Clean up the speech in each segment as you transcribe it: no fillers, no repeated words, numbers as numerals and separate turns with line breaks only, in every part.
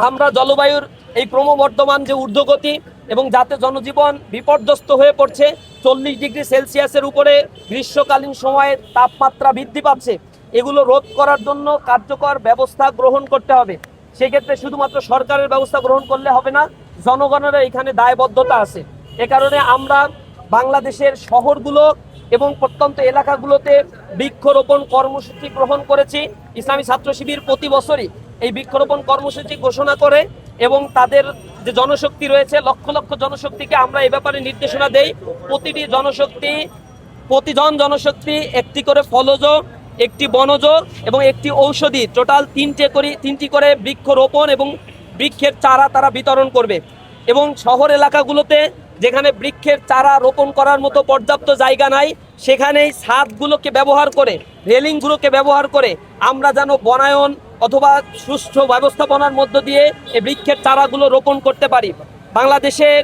আমরা জলবায়ুর এই ক্রমবর্ধমান যে ঊর্ধ্বগতি এবং যাতে জনজীবন বিপর্যস্ত হয়ে পড়ছে, 40 ডিগ্রি সেলসিয়াসের উপরে গ্রীষ্মকালীন সময়ে তাপমাত্রা বৃদ্ধি পাচ্ছে, এগুলো রোধ করার জন্য কার্যকর ব্যবস্থা গ্রহণ করতে হবে। সেক্ষেত্রে শুধুমাত্র সরকারের ব্যবস্থা গ্রহণ করলে হবে না, জনগণের এখানে দায়বদ্ধতা আছে। এ কারণে আমরা বাংলাদেশের শহরগুলো এবং প্রত্যন্ত এলাকাগুলোতে বৃক্ষরোপণ কর্মসূচি গ্রহণ করেছি। ইসলামী ছাত্র শিবির প্রতি বছরই এই বৃক্ষরোপণ কর্মসূচি ঘোষণা করে এবং তাদের যে জনশক্তি রয়েছে, লক্ষ লক্ষ জনশক্তিকে আমরা এই ব্যাপারে নির্দেশনা দেই। প্রতিজন জনশক্তি একটি করে ফলজ, একটি বনজ এবং একটি ঔষধি, টোটাল তিনটি করে বৃক্ষরোপণ এবং বৃক্ষের চারা তারা বিতরণ করবে। এবং শহর এলাকাগুলোতে যেখানে বৃক্ষের চারা রোপণ করার মতো পর্যাপ্ত জায়গা নাই, সেখানেই ছাদগুলোকে ব্যবহার করে, রেলিংগুলোকে ব্যবহার করে আমরা যেন বনায়ন অথবা সুষ্ঠু ব্যবস্থাপনার মধ্য দিয়ে এই বৃক্ষের চারাগুলো রোপণ করতে পারি। বাংলাদেশের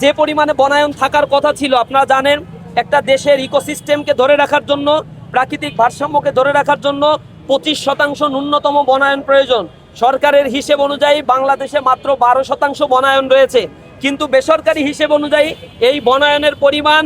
যে পরিমাণে বনায়ন থাকার কথা ছিল, আপনারা জানেন, একটা দেশের ইকোসিস্টেমকে ধরে রাখার জন্য, প্রাকৃতিক ভারসাম্যকে ধরে রাখার জন্য 25% ন্যূনতম বনায়ন প্রয়োজন। সরকারের হিসেব অনুযায়ী বাংলাদেশে মাত্র 12% বনায়ন রয়েছে, কিন্তু বেসরকারি হিসেব অনুযায়ী এই বনায়নের পরিমাণ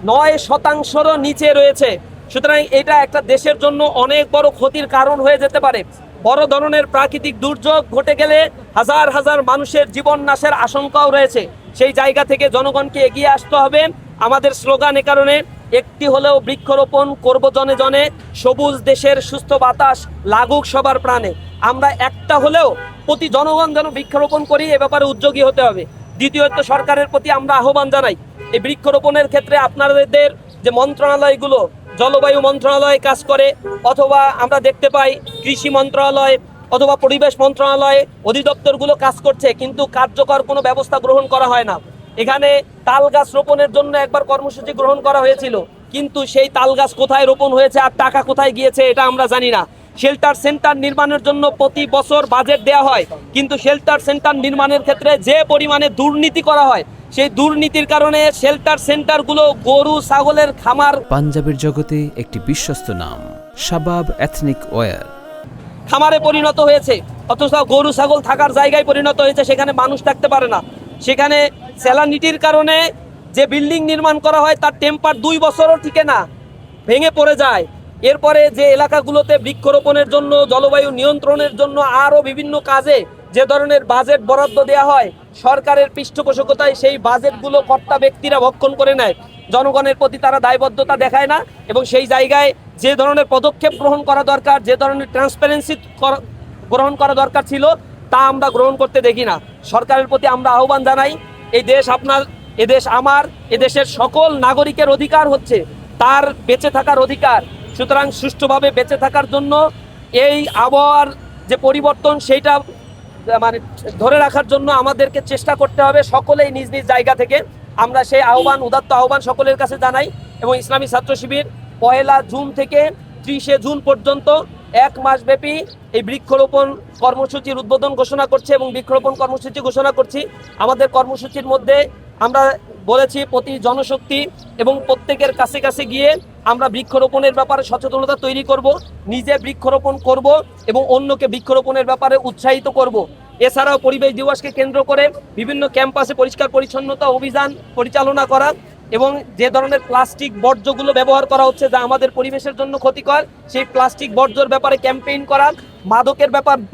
9%-রও নিচে রয়েছে। সুতরাং এটা একটা দেশের জন্য অনেক বড় ক্ষতির কারণ হয়ে যেতে পারে। বড় ধরনের প্রাকৃতিক দুর্যোগ ঘটে গেলে হাজার হাজার মানুষের জীবন নাশের আশঙ্কাও রয়েছে। সেই জায়গা থেকে জনগণকে এগিয়ে আসতে হবে। আমাদের স্লোগান এ কারণে, একটি হলেও বৃক্ষরোপণ করব জনে জনে, সবুজ দেশের সুস্থ বাতাস লাগুক সবার প্রাণে। আমরা একটা হলেও প্রতি জনগণ যেন বৃক্ষরোপণ করি, এ ব্যাপারে উদ্যোগী হতে হবে। দ্বিতীয়ত, সরকারের প্রতি আমরা আহ্বান জানাই, এই বৃক্ষরোপণের ক্ষেত্রে আপনাদের যে মন্ত্রণালয়গুলো, জলবায়ু মন্ত্রণালয় কাজ করে, অথবা আমরা দেখতে পাই কৃষি মন্ত্রণালয় অথবা পরিবেশ মন্ত্রণালয় অধিদপ্তরগুলো কাজ করছে, কিন্তু কার্যকর কোনো ব্যবস্থা গ্রহণ করা হয় না। এখানে তাল গাছ রোপণের জন্য একবার কর্মসূচি গ্রহণ করা হয়েছিল, কিন্তু সেই তাল গাছ কোথায় রোপণ হয়েছে আর টাকা কোথায় গিয়েছে এটা আমরা জানি না। শেল্টার সেন্টার নির্মাণের জন্য প্রতি বছর বাজেট দেওয়া হয়, কিন্তু শেল্টার সেন্টার নির্মাণের ক্ষেত্রে যে পরিমাণে দুর্নীতি করা হয়, সেই দুর্নীতির কারণে শেল্টার সেন্টারগুলো গরু ছাগলের খামার,
পাঞ্জাবের জগতে একটি বিশ্বস্ত নাম শাবাব এথনিক ওয়্যার,
খামারে পরিণত হয়েছে, অথচ গরু ছাগল থাকার জায়গায় পরিণত হয়েছে, সেখানে মানুষ থাকতে পারে না। সেখানে স্যালানিটির কারণে যে বিল্ডিং নির্মাণ করা হয় তার টেম্পার 2 বছরও টিকে না, ভেঙে পড়ে যায়। এরপরে যে এলাকাগুলোতে বৃক্ষরোপণের জন্য, জলবায়ু নিয়ন্ত্রণের জন্য আরও বিভিন্ন কাজে যে ধরনের বাজেট বরাদ্দ দেওয়া হয়, সরকারের পৃষ্ঠপোষকতায় সেই বাজেটগুলো কর্তা ব্যক্তিরা ভক্ষণ করে নেয়। জনগণের প্রতি তারা দায়বদ্ধতা দেখায় না, এবং সেই জায়গায় যে ধরনের পদক্ষেপ গ্রহণ করা দরকার, যে ধরনের ট্রান্সপারেন্সি গ্রহণ করা দরকার ছিল, তা আমরা গ্রহণ করতে দেখি না। সরকারের প্রতি আমরা আহ্বান জানাই, এই দেশ আপনার, এদেশ আমার, এদেশের সকল নাগরিকের অধিকার হচ্ছে তার বেঁচে থাকার অধিকার। সুতরাং সুষ্ঠুভাবে বেঁচে থাকার জন্য এই আবহাওয়ার যে পরিবর্তন, সেইটা মানে ধরে রাখার জন্য আমাদেরকে চেষ্টা করতে হবে সকলেই নিজ নিজ জায়গা থেকে। আমরা সেই আহ্বান, উদাত্ত আহ্বান সকলের কাছে জানাই, এবং ইসলামী ছাত্র শিবির 1 জুন থেকে 30 জুন পর্যন্ত 1 মাস ব্যাপী এই বৃক্ষরোপণ কর্মসূচির উদ্বোধন ঘোষণা করছে এবং বৃক্ষরোপণ কর্মসূচি ঘোষণা করছি। আমাদের কর্মসূচির মধ্যে আমরা বলেছি প্রতি জনশক্তি এবং প্রত্যেকের কাছে কাছে গিয়ে আমরা বৃক্ষরোপণের ব্যাপারে সচেতনতা তৈরি করব, নিজে বৃক্ষরোপণ করব এবং অন্যকে বৃক্ষরোপণের ব্যাপারে উৎসাহিত করব। এছাড়াও পরিবেশ দিবসকে কেন্দ্র করে বিভিন্ন ক্যাম্পাসে পরিষ্কার পরিচ্ছন্নতা অভিযান পরিচালনা করা, এবং যে ধরনের প্লাস্টিক বর্জ্যগুলো ব্যবহার করা হচ্ছে যা আমাদের পরিবেশের জন্য ক্ষতিকর, সেই প্লাস্টিক বর্জ্যর ব্যাপারে ক্যাম্পেইন করা।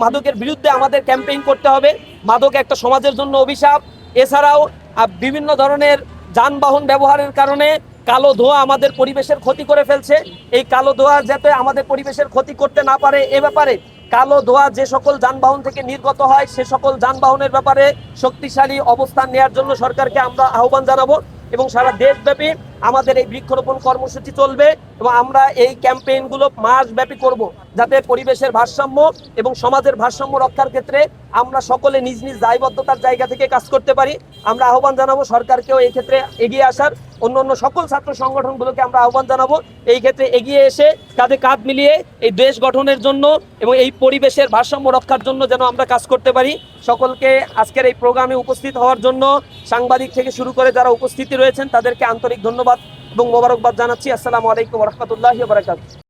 মাদকের বিরুদ্ধে আমাদের ক্যাম্পেইন করতে হবে। মাদক একটা সমাজের জন্য অভিশাপ। এছাড়াও বিভিন্ন ধরনের যানবাহন ব্যবহারের কারণে কালো ধোঁয়া আমাদের পরিবেশের ক্ষতি করে ফেলছে। এই কালো ধোঁয়া যাতে আমাদের পরিবেশের ক্ষতি করতে না পারে, এ ব্যাপারে কালো ধোঁয়া যে সকল যানবাহন থেকে নির্গত হয়, সে সকল যানবাহনের ব্যাপারে শক্তিশালী অবস্থান নেওয়ার জন্য সরকারকে আমরা আহ্বান জানাবো। এবং সারা দেশব্যাপী আমাদের এই বৃক্ষরোপণ কর্মসূচি চলবে, এবং আমরা এই ক্যাম্পেইনগুলো মাসব্যাপী করব, যাতে পরিবেশের ভারসাম্য এবং সমাজের ভারসাম্য রক্ষার ক্ষেত্রে আমরা সকলে নিজ নিজ দায়বদ্ধতার জায়গা থেকে কাজ করতে পারি। আমরা আহ্বান জানাবো সরকারকেও এই ক্ষেত্রে এগিয়ে আসার। অন্য সকল ছাত্র সংগঠনগুলোকে আমরা আহ্বান জানাবো এই ক্ষেত্রে এগিয়ে এসে কাঁধে কাঁধ মিলিয়ে এই দেশ গঠনের জন্য এবং এই পরিবেশের ভারসাম্য রক্ষার জন্য যেন আমরা কাজ করতে পারি। সকলকে আজকের এই প্রোগ্রামে উপস্থিত হওয়ার জন্য, সাংবাদিক থেকে শুরু করে যারা উপস্থিতি রয়েছেন, তাদেরকে আন্তরিক ধন্যবাদ এবং মোবারকবাদ জানাচ্ছি। আসসালামু আলাইকুম ওয়া রাহমাতুল্লাহি ওয়া বারাকাতুহু।